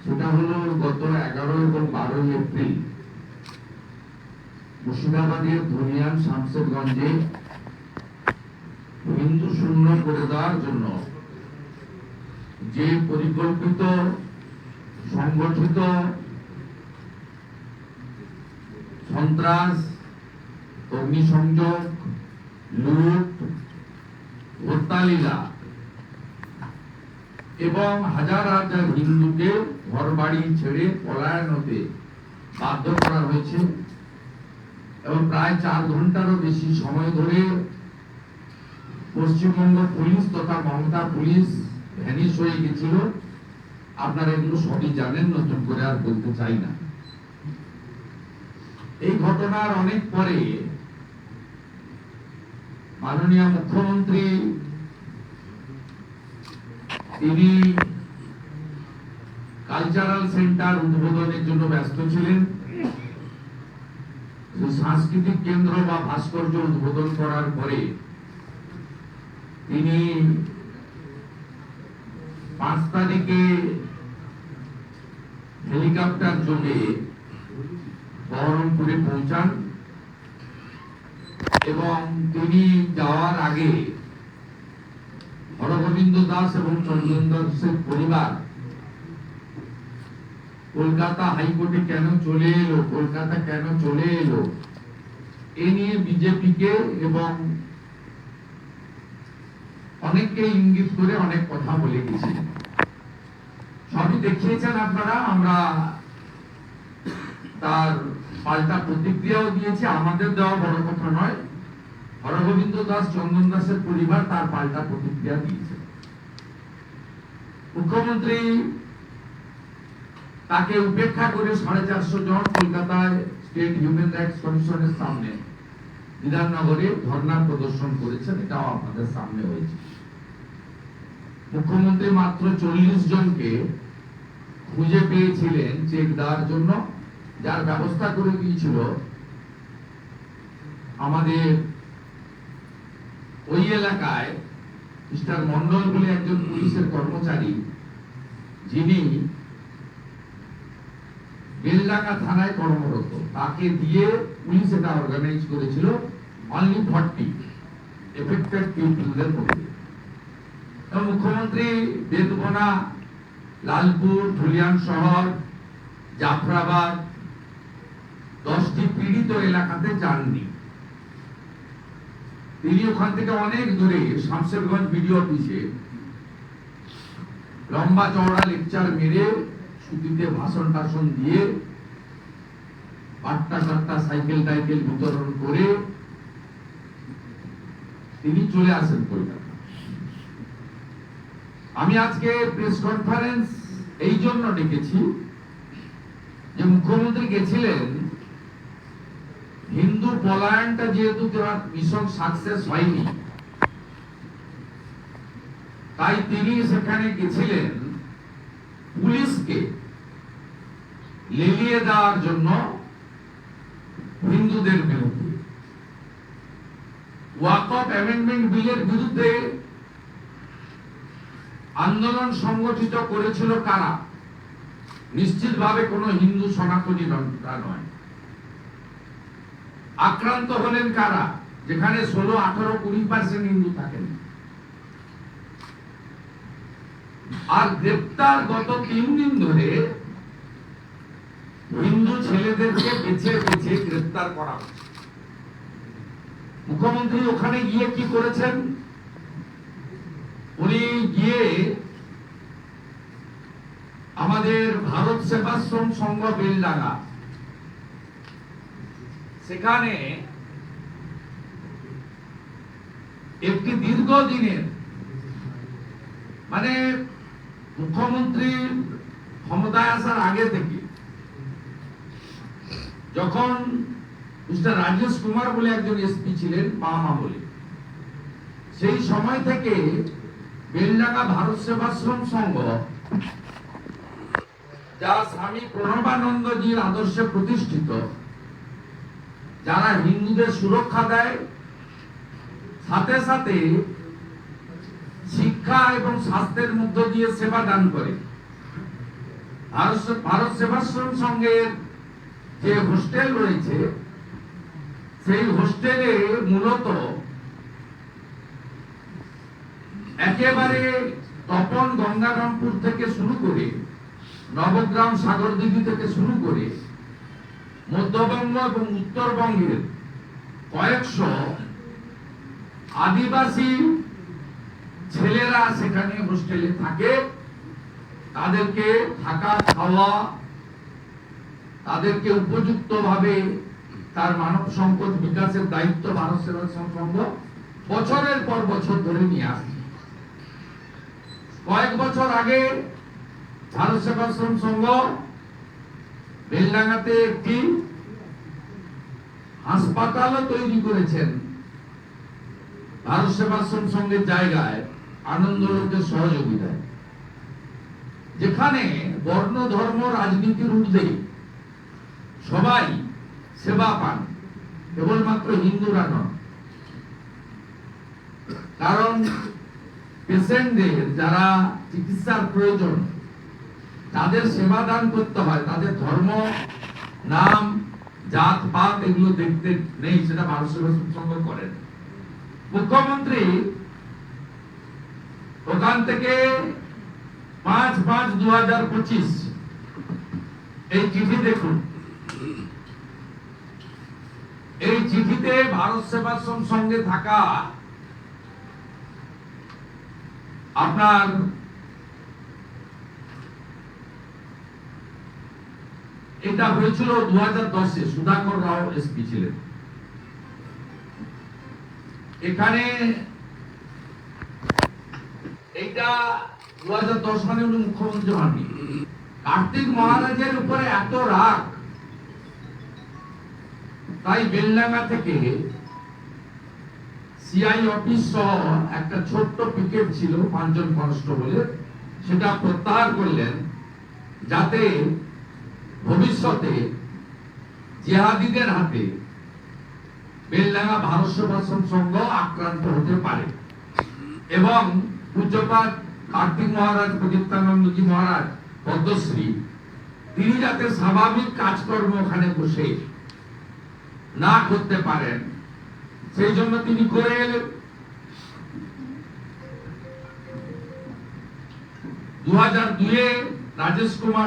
সেটা হলো গত 11 এবং 12 এপ্রিল মুর্শিদাবাদের ধনিয়ান শামসেরগঞ্জে হিন্দু শূন্য করে দেওয়ার জন্য যে পরিকল্পিত সংগঠিত সন্ত্রাস, অগ্নিসংযোগ, লুট, হত্যালীলা এবং হাজার হাজার হিন্দুকে ঘরবাড়ি ছেড়ে পলায়ন হতে বাধ্য করা হয়েছে এবং প্রায় 4 ঘন্টারও বেশি সময় ধরে পশ্চিমবঙ্গ পুলিশ তথা মমতা পুলিশ ভ্যানিশ হয়ে গেছিল। আপনারা এগুলো সবই জানেন, নতুন করে আর বলতে চাই না। এই ঘটনার অনেক পরে মাননীয় মুখ্যমন্ত্রী তিনি কালচারাল সেন্টার উদ্বোধনের জন্য ব্যস্ত ছিলেন। সাংস্কৃতিক কেন্দ্র বা ভাস্কর্য উদ্বোধন করার পরে তিনি 5 তারিখে হেলিকপ্টার যোগে বহরমপুরে পৌঁছান এবং তিনি যাওয়ার আগে হরগোবিন্দ দাস এবং চন্দন দাসের পরিবার কলকাতা হাইকোর্টে কেন চলে এলো, কলকাতা কেন চলে এলো, এ নিয়ে বিজেপিকে এবং অনেককে ইঙ্গিত করে অনেক কথা বলে গেছে। সবই দেখিয়েছেন আপনারা, আমরা তার পাল্টা প্রতিক্রিয়াও দিয়েছি। আমাদের দেওয়া বড় কথা নয়, হরগোবিন্দ দাস চন্দন দাসের পরিবার তার পাল্টা প্রতিক্রিয়া দিয়েছে। মুখ্যমন্ত্রী তাকে উপেক্ষা করে 450 জন কলকাতায় স্টেট হিউম্যান রাইটস কমিশনের সামনে বিধাননগরে ধর্ণা প্রদর্শন করেছেন। এটাও আপনাদের সামনে হয়েছে। মুখ্যমন্ত্রী মাত্র 40 জনকে খুঁজে পেয়েছিলেন চেক দেওয়ার জন্য, যার ব্যবস্থা করে দিয়েছিল আমাদের ওই এলাকায় মিস্টার মন্ডল বলে একজন পুলিশের কর্মচারী, যিনি বেলডাঙ্গা থানায় কর্মরত। তাকে দিয়ে পুলিশ এটা অর্গানাইজ করেছিল অনলি 40 এফেক্টেড পিপলদের মধ্যে। মুখ্যমন্ত্রী বেদবনা, লালপুর, ধুলিয়ান শহর, জাফরাবাদ 10টি পীড়িত এলাকাতে যাননি। তিনি ওখান থেকে অনেক দূরে শামসেরগঞ্জ বিডিও অফিসে লম্বা চওড়া লেকচার মেরে, ছুটিতে ভাষণ টাষণ দিয়ে, পাট্টা সাইকেল টাইকেল বিতরণ করে তিনি চলে আসেন কলকাতা। আমি আজকে প্রেস কনফারেন্স এই জন্য ডেকেছি যে মুখ্যমন্ত্রী গেছিলেন, হিন্দু পলায়নটা যেহেতু মিশন সাকসেস হয়নি, তাই তিনি সেখানে গেছিলেন পুলিশকে লেলিয়ে দেওয়ার জন্য হিন্দুদের বিরুদ্ধে। ওয়াকফ অ্যামেন্ডমেন্ট বিলের বিরুদ্ধে আন্দোলন সংগঠিত করেছিল কারা? নিশ্চিতভাবে কোন হিন্দু সনাতনী নয়। আক্রান্ত হলেন কারা? যেখানে 16, 18, 20% হিন্দু থাকেন। আর গ্রেপ্তার গত 3 দিন ধরে হিন্দু ছেলেদেরকে বেছে বেছে গ্রেপ্তার করা হচ্ছে। মুখ্যমন্ত্রী ওখানে গিয়ে কি করেছেন? উনি গিয়ে আমাদের ভারত সেবাশ্রম সংঘ বেলডাঙ্গা, সেখানে একটি দীর্ঘদিনের, মানে মুখ্যমন্ত্রী ক্ষমতায় আসার আগে থেকে, যখন মিস্টার রাজেশ কুমার বলে একজন এসপি ছিলেন, মামা বলে, সেই সময় থেকে বেলডাঙ্গা ভারত সেবাশ্রম সংঘ, যা স্বামী প্রণবানন্দজির আদর্শে প্রতিষ্ঠিত, যারা হিন্দুদের সুরক্ষা দেয়, সাথে সাথে শিক্ষা এবং স্বাস্থ্যের মধ্য দিয়ে সেবা দান করে, ভারত সেবাশ্রম সংঘের যে হোস্টেল রয়েছে সেই হোস্টেলে মূলত একেবারে তপন গঙ্গারামপুর থেকে শুরু করে নবগ্রাম সাগরদিঘি থেকে শুরু করে মধ্যবঙ্গ এবং উত্তরবঙ্গের কয়েকশো আদিবাসী ছেলেরা সেখানে হোস্টেলে থাকে। তাদেরকে থাকা খাওয়া, তাদেরকে উপযুক্ত ভাবে তার মানব সম্পদ বিকাশের দায়িত্ব ভারত সেবাশ্রম সংঘ বছরের পর বছর ধরে নিয়ে আসছে। কয়েক বছর আগে ভারত সেবাশ্রম সংঘ বেলডাঙ্গাতে একটি হাসপাতালও তৈরি করেছেন ভারত সেবাশ্রম সংঘের জায়গায় আনন্দলোকের সহযোগিতায়, যেখানে বর্ণ ধর্ম রাজনীতির ঊর্ধ্বে সবাই সেবা পান, কেবলমাত্র হিন্দুরা নন। কারণ পেশেন্টদের যারা চিকিৎসার প্রয়োজন তাদের সেবা দান করতে হয়, তাদের ধর্ম, নাম, জাত পাত এগুলো দেখতে নেই, সেটা ভারত সেবাশ্রম সংঘ করেন। মুখ্যমন্ত্রী ওখান থেকে 5/5/2025 এই চিঠি দেখুন। এই চিঠিতে ভারত সেবাশ্রম সঙ্গে থাকা আপনার এটা হয়েছিল 2010-এ, সুধাকর রাও এসপি ছিলেন। এখানে এইটা 2010 সালে উনি মুখ্যমন্ত্রী হননি। কার্তিক মহারাজের উপরে এত রাগ, তাই বেলডাঙ্গা থেকে সিআই অফিস সহ একটা ছোট্ট পিকেট ছিল 5 জন কনস্টেবলের, সেটা প্রত্যাহার করলেন যাতে ভবিষ্যতে জিহাদিদের হাতে বেলডাঙ্গা ভারত সেবাশ্রম সংঘ আক্রান্ত হতে পারে এবং পূজ্যপাত কার্তিক মহারাজ, প্রদীপ্তানন্দজি মহারাজ, পদ্মশ্রী, তিনি যাতে স্বাভাবিক কাজকর্ম ওখানে বসে না করতে পারেন সেই জন্য তিনি করে এলেন। 2002-এ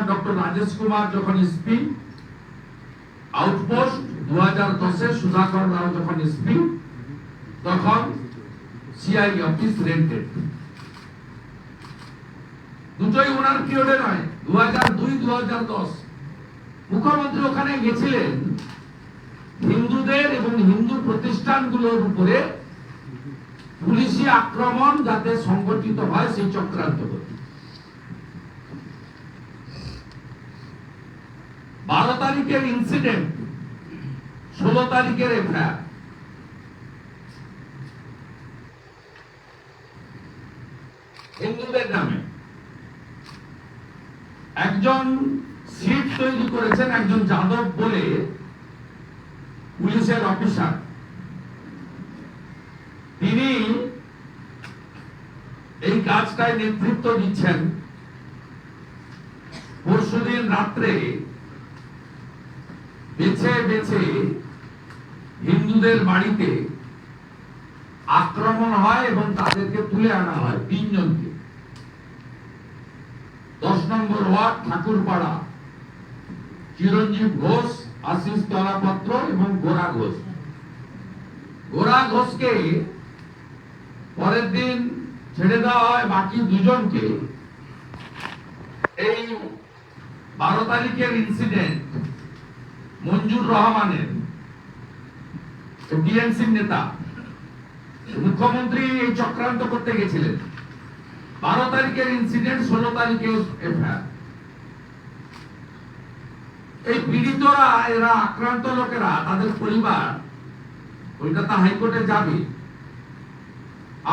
ডক্টর রাজেশ কুমার যখন এসপি আউটপোস্ট, 2010-এ সুধাকর রাও যখন এসপি, তখন সিআই অফিস রেন্টেড। দুটোই ওনার পিরিয়ডে নয়, 2002-2010 মুখ্যমন্ত্রী ওখানে গেছিলেন হিন্দুদের এবং হিন্দু প্রতিষ্ঠানগুলোর উপরে পুলিশি আক্রমণ যাতে সংগঠিত হয় সেই চক্রান্ত করতে। 12 তারিখের ইনসিডেন্ট, 16 তারিখের এফআইআর। হিন্দুদের নামে একজন সিট তৈরি করেছেন, একজন যাদব বলে পুলিশের অফিসার, তিনি এই কাজটায় নেতৃত্ব দিচ্ছেন। পরশুদিন রাত্রে বেছে বেছে হিন্দুদের বাড়িতে আক্রমণ হয় এবং তাদেরকে তুলে আনা হয় 3 জনকে। 10 নম্বর ওয়ার্ড ঠাকুরপাড়া, চিরঞ্জীব ঘোষ, আশিস তলাপত্র এবং গোরা ঘোষ। গোরা ঘোষকে পরের দিন ছেড়ে দেওয়া হয়, বাকি 2 জনকে এই 12 তারিখের ইনসিডেন্ট মঞ্জুর রহমানের, টিএমসি নেতা, মুখ্যমন্ত্রী এই চক্রান্ত করতে গেছিলেন। 12 তারিখের ইনসিডেন্ট, 16 তারিখে এফআইআর। এই পীড়িতরা, এরা আক্রান্ত লোকেরা, তাদের পরিবার কলকাতা হাইকোর্টে যাবে।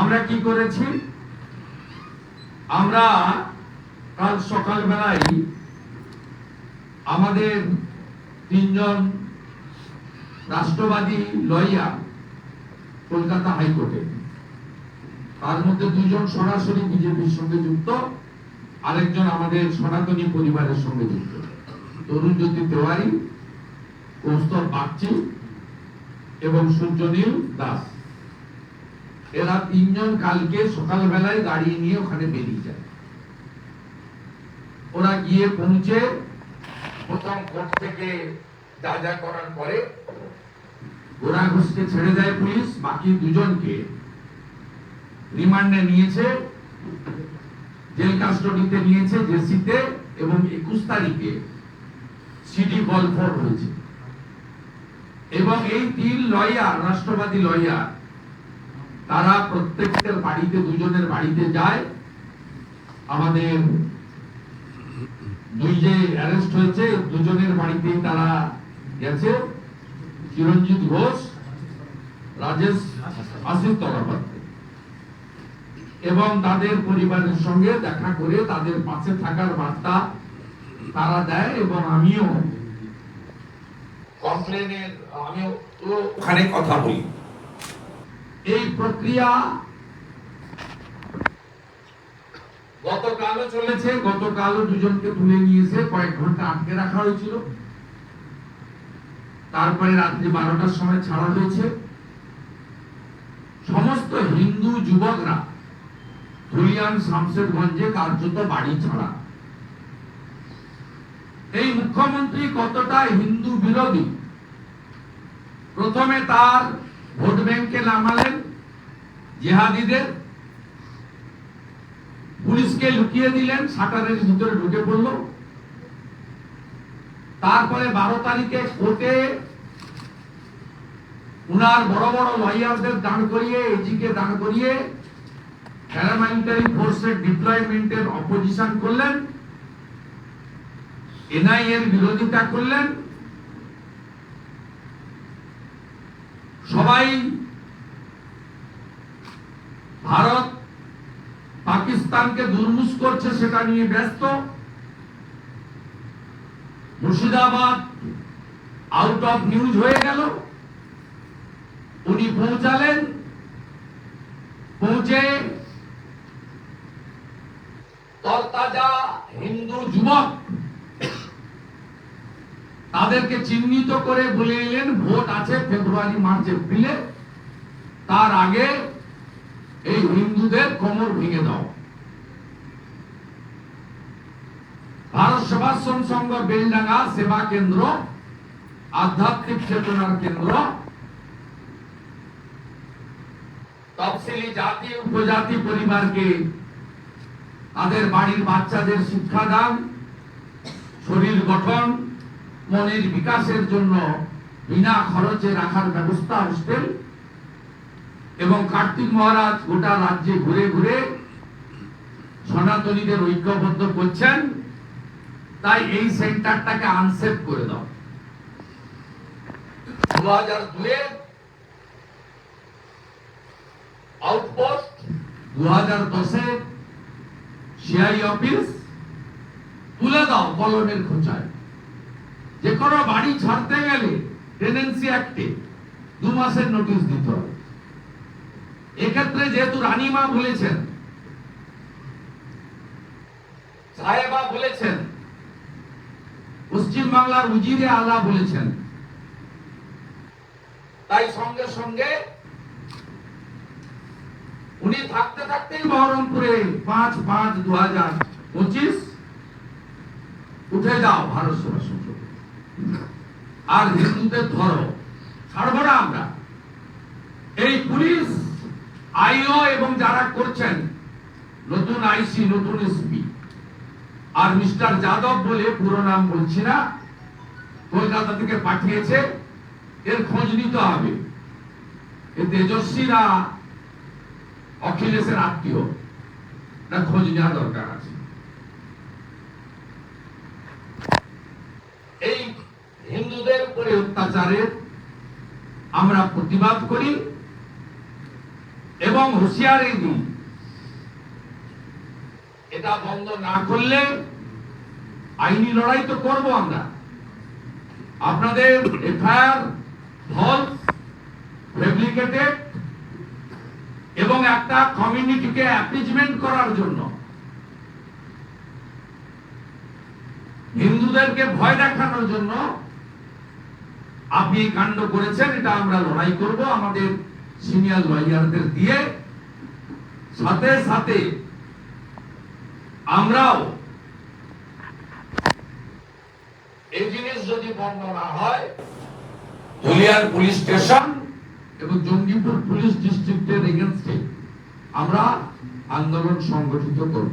আমরা কি করেছি, আমরা কাল সকালবেলায় আমাদের 3 জন রাষ্ট্রবাদী লয়ার কলকাতা হাইকোর্টে, তার মধ্যে 2 জন সরাসরি বিজেপির সঙ্গে যুক্ত আরেকজন আমাদের সনাতনী পরিবারের সঙ্গে যুক্ত, তরুণ জ্যোতি তেওয়ারি, কৌস্তব বাগচি এবং সূর্যনীল দাস। এরা তিনজন কালকে সকালবেলায় গাড়ি নিয়ে ওখানে বেরিয়ে যায়। ওরা গিয়ে পৌঁছে প্রথম কোর্ট থেকে যা যা করার পরে গোরা ঘোষকে ছেড়ে দেয় পুলিশ, বাকি দুজনকে রিমান্ডে নিয়েছে, জেল কাস্টডিতে নিয়েছে জেসিতে, এবং 21 তারিখে সিডি কল ফর হয়েছে। এবং এই 3 লয়ার, রাষ্ট্রবাদী লয়ার, তারা প্রত্যেকের বাড়িতে, দুজনের বাড়িতে যায়। আমাদের দুই যে অ্যারেস্ট হয়েছে দুজনের বাড়িতেই তারা গেছে, চিরঞ্জিত ঘোষ, রাজেশ আশিস তলাপাত্র, এবং তাদের পরিবারের সঙ্গে দেখা করে তাদের পাশে থাকার বার্তা তারা দেয়। এবং আমিও কমপ্লেনের ওখানে কথা বলি। এই প্রক্রিয়া গতকালও চলেছে। গতকালও দুজনকে তুলে নিয়েছে, কয়েক ঘন্টা আটকে রাখা হয়েছিল, তারপরে রাত্রি 12টার সময় ছাড়া হয়েছে। সমস্ত হিন্দু যুবকরা ধুলিয়ান শামশেরগঞ্জে কার্যত বাড়ি ছাড়া। এই মুখ্যমন্ত্রী কতটা হিন্দু বিরোধী, প্রথমে তার ভোট ব্যাংকে নামালেন জিহাদিদের, পুলিশকে লুকিয়ে দিলেন, শাটারের ভিতরে ঢুকে পড়ল। তারপরে 12 তারিখে কোর্টে উনার বড় বড় লয়ারদের দাঁড় করিয়ে, এজিকে দাঁড় করিয়ে প্যারামিলিটারি ফোর্সের ডিপ্লয়মেন্টের অপোজিশন করলেন, এনআইএ এর বিরোধিতা করলেন। সবাই ভারত পাকিস্তানকে দুর্মুষ করছে সেটা নিয়ে ব্যস্ত। মুর্শিদাবাদ আউট অফ নিউজ হয়ে গেল। উনি পৌঁছালেন, পৌঁছে তরতাজা হিন্দু যুবক তাদেরকে চিহ্নিত করে বলে এলেন ভোট আছে ফেব্রুয়ারি, মার্চ, এপ্রিলে, তার আগে এই হিন্দুদের কোমর ভেঙে দাও। ভারত সেবাশ্রম সংঘ বেলডাঙ্গা সেবা কেন্দ্র, আধ্যাত্মিক চেতনার কেন্দ্র, তফসিলি জাতি উপজাতি পরিবারকে তাদের বাড়ির বাচ্চাদের শিক্ষাদান, শরীর গঠন, মনের বিকাশের জন্য বিনা খরচে রাখার ব্যবস্থা, হোস্টেল। এবং কার্তিক মহারাজ গোটা রাজ্যে ঘুরে ঘুরে সনাতনীদের ঐক্যবদ্ধ করছেন, তাই এই সেন্টারটাকে আনসেফ করে দাও। 2002 আউটপোস্ট, 2010 সিআই অফিস তুলে দাও কলমের খোঁচায়। যে কোনো বাড়ি ছাড়তে গেলে টেনেন্সি অ্যাক্টে 2 মাসের নোটিশ দিতে হবে। এক্ষেত্রে যেহেতু রানীমা বলেছেন, সাহেবা বলেছেন, পশ্চিম বাংলার উজিরে আলা বলেছেন, তাই সঙ্গে সঙ্গে উনি থাকতে থাকতেই বহরমপুরে 5/5/2025 উঠে যাও ভারত সেবাশ্রম থেকে, আর হিন্দুদের ধরো, ছাড়বো না আমরা। এই পুলিশ, আইও এবং যারা করছেন, নতুন আইসি, নতুন এসপি, আর মিস্টার যাদব বলে পুরো নাম বলছি না, কলকাতা থেকে পাঠিয়েছে, এর খোঁজ নিতে হবে। এই তেজস্বীরা অখিলেশের আত্মীয়, না খোঁজ নেওয়া দরকার আছে। এই হিন্দুদের উপরে অত্যাচারের আমরা প্রতিবাদ করি এবং হুঁশিয়ারি দিই, এটা বন্ধ না করলে আইনি লড়াই তো করব আমরা। আপনাদের এফআইআর ফলস, ফেব্রিকেটেড এবং একটা কমিউনিটিকে অ্যাপিজমেন্ট করার জন্য হিন্দুদেরকে ভয় দেখানোর জন্য আপনি এই কাণ্ড করেছেন, এটা আমরা লড়াই করব আমাদের সিনিয়র লয়ারদের দিয়ে। সাথে সাথে আমরাও এই জিনিস যদি বন্ধ না হয়, ধুলিয়ান পুলিশ স্টেশন এবং জঙ্গিপুর পুলিশ ডিস্ট্রিক্টের এগেনস্টে আমরা আন্দোলন সংগঠিত করব।